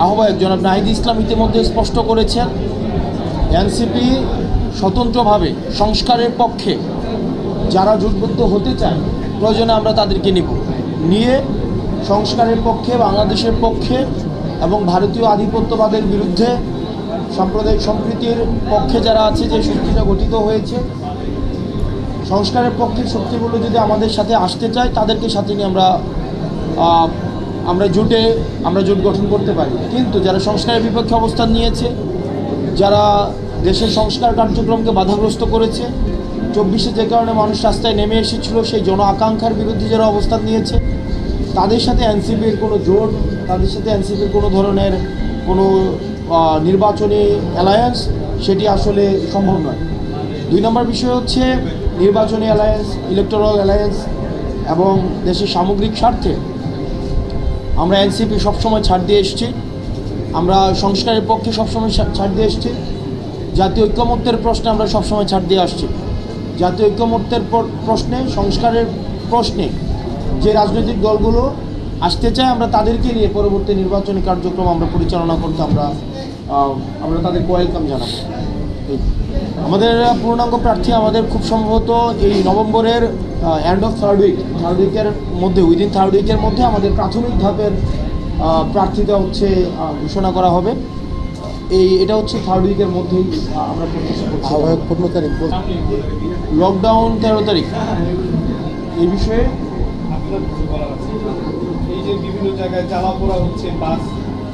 আহ্বায়ক জনাব নাহিদ ইসলাম ইতিমধ্যে স্পষ্ট করেছেন, এনসিপি স্বতন্ত্রভাবে সংস্কারের পক্ষে যারা জোটবদ্ধ হতে চায় প্রয়োজনে আমরা তাদেরকে নিয়ে সংস্কারের পক্ষে, বাংলাদেশের পক্ষে এবং ভারতীয় আধিপত্যবাদের বিরুদ্ধে সাম্প্রদায়িক সম্প্রীতির পক্ষে যারা আছে, যে শক্তিটা গঠিত হয়েছে, সংস্কারের পক্ষে শক্তিগুলো যদি আমাদের সাথে আসতে চায় তাদেরকে সাথে নিয়ে আমরা জোট গঠন করতে পারি। কিন্তু যারা সংস্কারের বিপক্ষে অবস্থান নিয়েছে, যারা দেশের সংস্কার কার্যক্রমকে বাধাগ্রস্ত করেছে, 24-এ যে কারণে মানুষ রাস্তায় নেমে এসেছিল, সেই জন আকাঙ্ক্ষার বিরুদ্ধে যারা অবস্থান নিয়েছে, তাদের সাথে এনসিপির কোনো জোট, তাদের সাথে এনসিপির কোনো ধরনের কোনো নির্বাচনী অ্যালায়েন্স সেটি আসলে সম্ভব নয়। 2 নম্বর বিষয় হচ্ছে নির্বাচনী অ্যালায়েন্স, ইলেকটোরাল অ্যালায়েন্স এবং দেশের সামগ্রিক স্বার্থে আমরা এনসিপি সবসময় ছাড় দিয়ে এসেছি, আমরা সংস্কারের পক্ষে সবসময় ছাড় দিয়ে এসেছি, জাতীয় ঐক্যমত্যের প্রশ্নে আমরা সবসময় ছাড় দিয়ে আসছি। জাতীয় ঐক্যমত্যের প্রশ্নে, সংস্কারের প্রশ্নে যে রাজনৈতিক দলগুলো আসতে চায়, আমরা তাদেরকে নিয়ে পরবর্তী নির্বাচনী কার্যক্রম আমরা পরিচালনা করতে আমরা তাদেরকে ওয়েলকাম জানাবো। আমাদের পূর্ণাঙ্গ প্রার্থী আমাদের খুব সম্ভবত এই নভেম্বরের এন্ড অফ থার্ড উইকের মধ্যে, উইদিন থার্ড উইকের মধ্যে আমাদের প্রাথমিক ধাপের প্রার্থীতা হচ্ছে ঘোষণা করা হবে। এটা হচ্ছে থার্ড উইকের মধ্যেই আমরা আহ্বায়ক 15 তারিখ, লকডাউন 13 তারিখ। এই বিষয়ে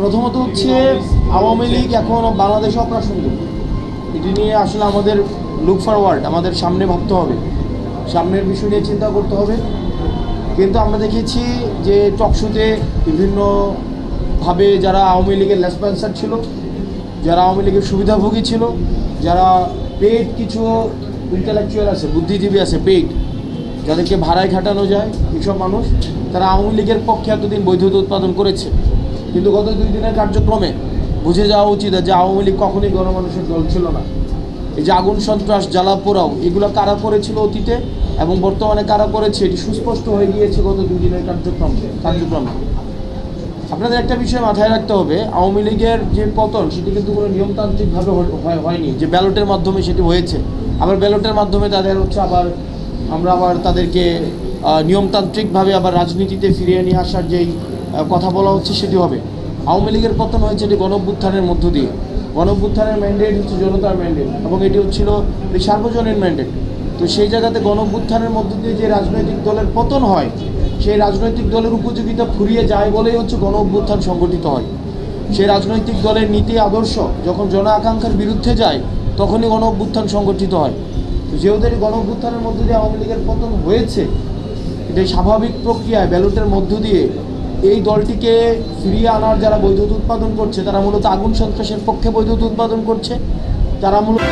প্রথমত হচ্ছে আওয়ামী লীগ এখন বাংলাদেশে অপ্রাসঙ্গিক, এটি নিয়ে আসলে আমাদের লুক ফরওয়ার্ড, আমাদের সামনে ভাবতে হবে, সামনের বিষয় নিয়ে চিন্তা করতে হবে। কিন্তু আমরা দেখেছি যে টকশোতে বিভিন্নভাবে যারা আওয়ামী লীগের লেসপেন্সার ছিল, যারা আওয়ামী লীগের সুবিধাভোগী ছিল, যারা পেইড কিছু ইন্টেলেকচুয়াল আছে, বুদ্ধিজীবী আছে পেইড, যাদেরকে ভাড়ায় খাটানো যায়, এইসব মানুষ তারা আওয়ামী লীগের পক্ষে এতদিন বৈধতা উৎপাদন করেছে। কিন্তু গত 2 দিনের কার্যক্রমে বুঝে যাওয়া উচিত যে আওয়ামী লীগ কখনোই গণমানুষের দল ছিল না। এই যে আগুন, সন্ত্রাস, জ্বালা পোড়াও, এগুলো কারা করেছিল অতীতে এবং বর্তমানে কারা করেছে, এটি সুস্পষ্ট হয়ে গিয়েছে গত 2 দিনের কার্যক্রমে। আপনাদের একটা বিষয় মাথায় রাখতে হবে, আওয়ামী লীগের যে পতন সেটি কিন্তু কোনো নিয়মতান্ত্রিকভাবে হয়নি, যে ব্যালটের মাধ্যমে সেটি হয়েছে। আবার ব্যালটের মাধ্যমে তাদের হচ্ছে আমরা আবার তাদেরকে নিয়মতান্ত্রিকভাবে আবার রাজনীতিতে ফিরিয়ে নিয়ে আসার যেই কথা বলা হচ্ছে সেটি হবে। আওয়ামী লীগের পতন হয়েছে এটি গণঅভ্যুত্থানের মধ্য দিয়ে। গণঅভ্যুত্থানের ম্যান্ডেট হচ্ছে জনতার ম্যান্ডেট এবং এটি হচ্ছিল সার্বজনীন ম্যান্ডেট। তো সেই জায়গাতে গণঅভ্যুত্থানের মধ্য দিয়ে যে রাজনৈতিক দলের পতন হয়, সেই রাজনৈতিক দলের উপযোগিতা ফুরিয়ে যায় বলেই হচ্ছে গণঅভ্যুত্থান সংগঠিত হয়। সেই রাজনৈতিক দলের নীতি আদর্শ যখন জন আকাঙ্ক্ষার বিরুদ্ধে যায়, তখনই গণঅভ্যুত্থান সংগঠিত হয়। তো যেহেতু গণঅভ্যুত্থানের মধ্য দিয়ে আওয়ামী লীগের পতন হয়েছে, এটাই স্বাভাবিক প্রক্রিয়ায় ব্যালটের মধ্য দিয়ে এই দলটিকে ফিরিয়ে আনার যারা বৈধতা উৎপাদন করছে, তারা মূলত আগুন সন্ত্রাসের পক্ষে বৈধতা উৎপাদন করছে, তারা মূলত